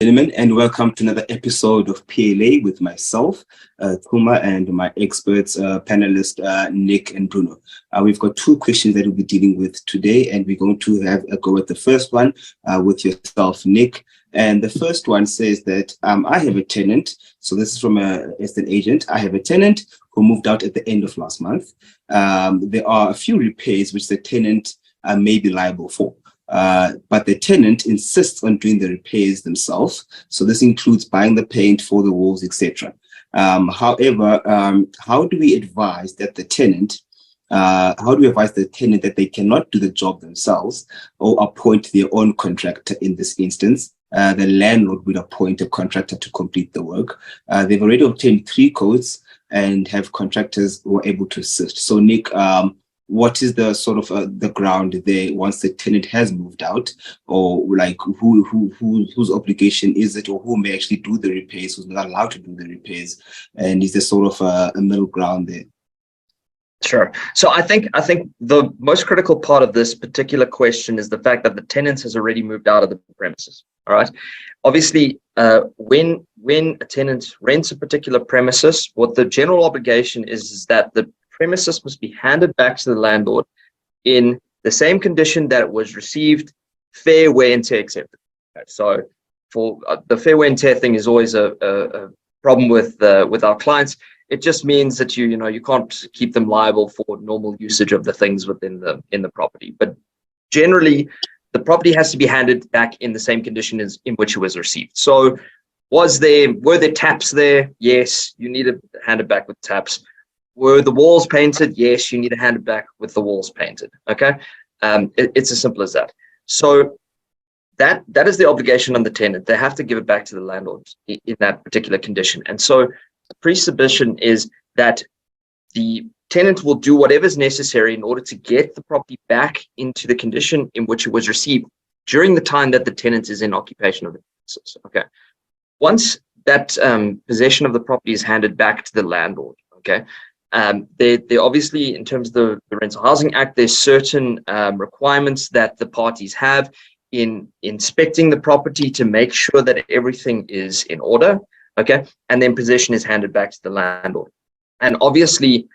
Gentlemen, and welcome to another episode of PLA with myself, Chuma, and my experts, panelists, Nick and Bruno. We've got two questions that we'll be dealing with today, and we're going to have a go at the first one with yourself, Nick. And the first one says that I have a tenant. So this is from an estate agent. I have a tenant who moved out at the end of last month. There are a few repairs which the tenant may be liable for. But the tenant insists on doing the repairs themselves. So this includes buying the paint for the walls, etc. However, how do we advise that the tenant, that they cannot do the job themselves or appoint their own contractor in this instance? The landlord will appoint a contractor to complete the work. They've already obtained 3 quotes and have contractors who are able to assist. So Nick, what is the sort of the ground there once the tenant has moved out, or like whose obligation is it, or who may actually do the repairs, who's not allowed to do the repairs, and is there sort of a middle ground there? Sure. So I think the most critical part of this particular question is the fact that the tenant has already moved out of the premises. All right. Obviously, when a tenant rents a particular premises, what the general obligation is that the premises must be handed back to the landlord in the same condition that it was received, fair wear and tear accepted. Okay, so for the fair wear and tear thing is always a problem with our clients. It just means that you can't keep them liable for normal usage of the things within the property. But generally, the property has to be handed back in the same condition as in which it was received. So were there taps there? Yes, you need to hand it back with taps. Were the walls painted? Yes, you need to hand it back with the walls painted. Okay, it's as simple as that. So that is the obligation on the tenant. They have to give it back to the landlord in that particular condition. And so the presupposition is that the tenant will do whatever is necessary in order to get the property back into the condition in which it was received during the time that the tenant is in occupation of the premises. Okay, once that possession of the property is handed back to the landlord, okay. They obviously, in terms of the Rental Housing Act, there's certain requirements that the parties have in inspecting the property to make sure that everything is in order, okay? And then possession is handed back to the landlord. And obviously,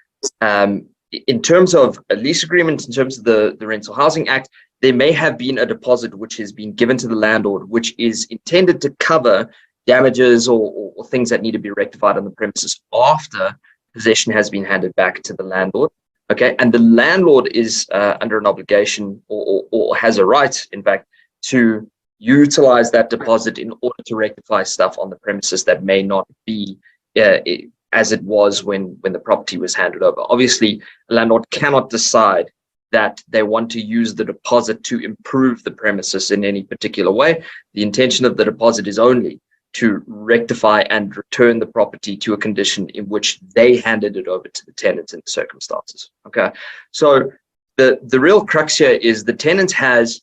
in terms of a lease agreement, in terms of the Rental Housing Act, there may have been a deposit which has been given to the landlord, which is intended to cover damages or things that need to be rectified on the premises after possession has been handed back to the landlord, okay? And the landlord is under an obligation or has a right, in fact, to utilize that deposit in order to rectify stuff on the premises that may not be as it was when the property was handed over. Obviously, a landlord cannot decide that they want to use the deposit to improve the premises in any particular way. The intention of the deposit is only to rectify and return the property to a condition in which they handed it over to the tenant in the circumstances. Okay, so the real crux here is the tenant has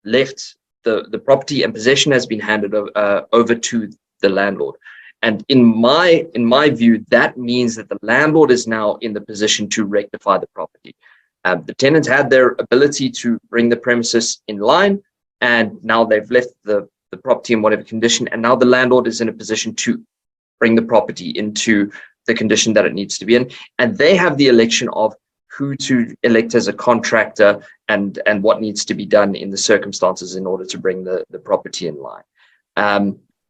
left the property and possession has been handed over to the landlord. And in my view, that means that the landlord is now in the position to rectify the property. The tenants had their ability to bring the premises in line, and now they've left the property in whatever condition, and now the landlord is in a position to bring the property into the condition that it needs to be in, and they have the election of who to elect as a contractor and what needs to be done in the circumstances in order to bring the property in line.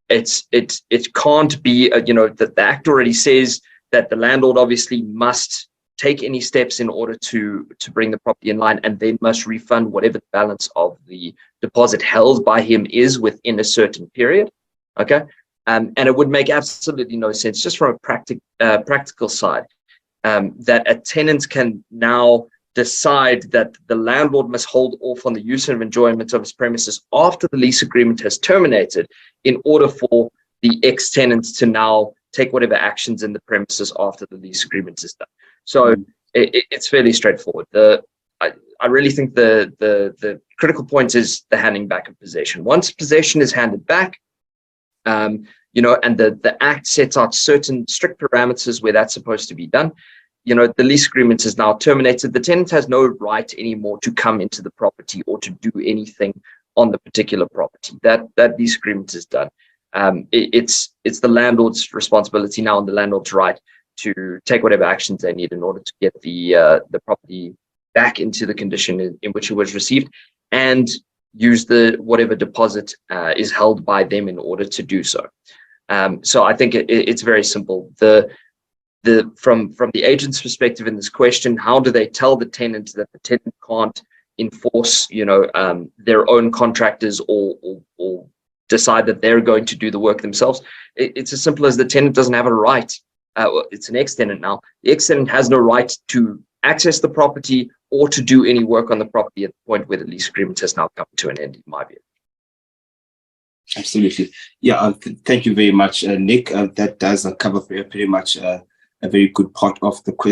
It can't be that the act already says that the landlord obviously must take any steps in order to bring the property in line, and they must refund whatever the balance of the deposit held by him is within a certain period. Okay, and it would make absolutely no sense, just from a practical side, that a tenant can now decide that the landlord must hold off on the use and enjoyment of his premises after the lease agreement has terminated in order for the ex-tenant to now take whatever actions in the premises after the lease agreement is done. So it's fairly straightforward. I really think the critical point is the handing back of possession. Once possession is handed back, and the act sets out certain strict parameters where that's supposed to be done, the lease agreement is now terminated. The tenant has no right anymore to come into the property or to do anything on the particular property. That lease agreement is done. It's the landlord's responsibility now and the landlord's right to take whatever actions they need in order to get the property back into the condition in which it was received, and use the whatever deposit is held by them in order to do so. So I think it's very simple. From the agent's perspective in this question, how do they tell the tenant that the tenant can't enforce, their own contractors or decide that they're going to do the work themselves? It's as simple as the tenant doesn't have a right. It's an ex-tenant now. The ex-tenant has no right to access the property or to do any work on the property at the point where the lease agreement has now come to an end, in my view. Absolutely. Yeah, thank you very much, Nick. That does cover pretty much a very good part of the question.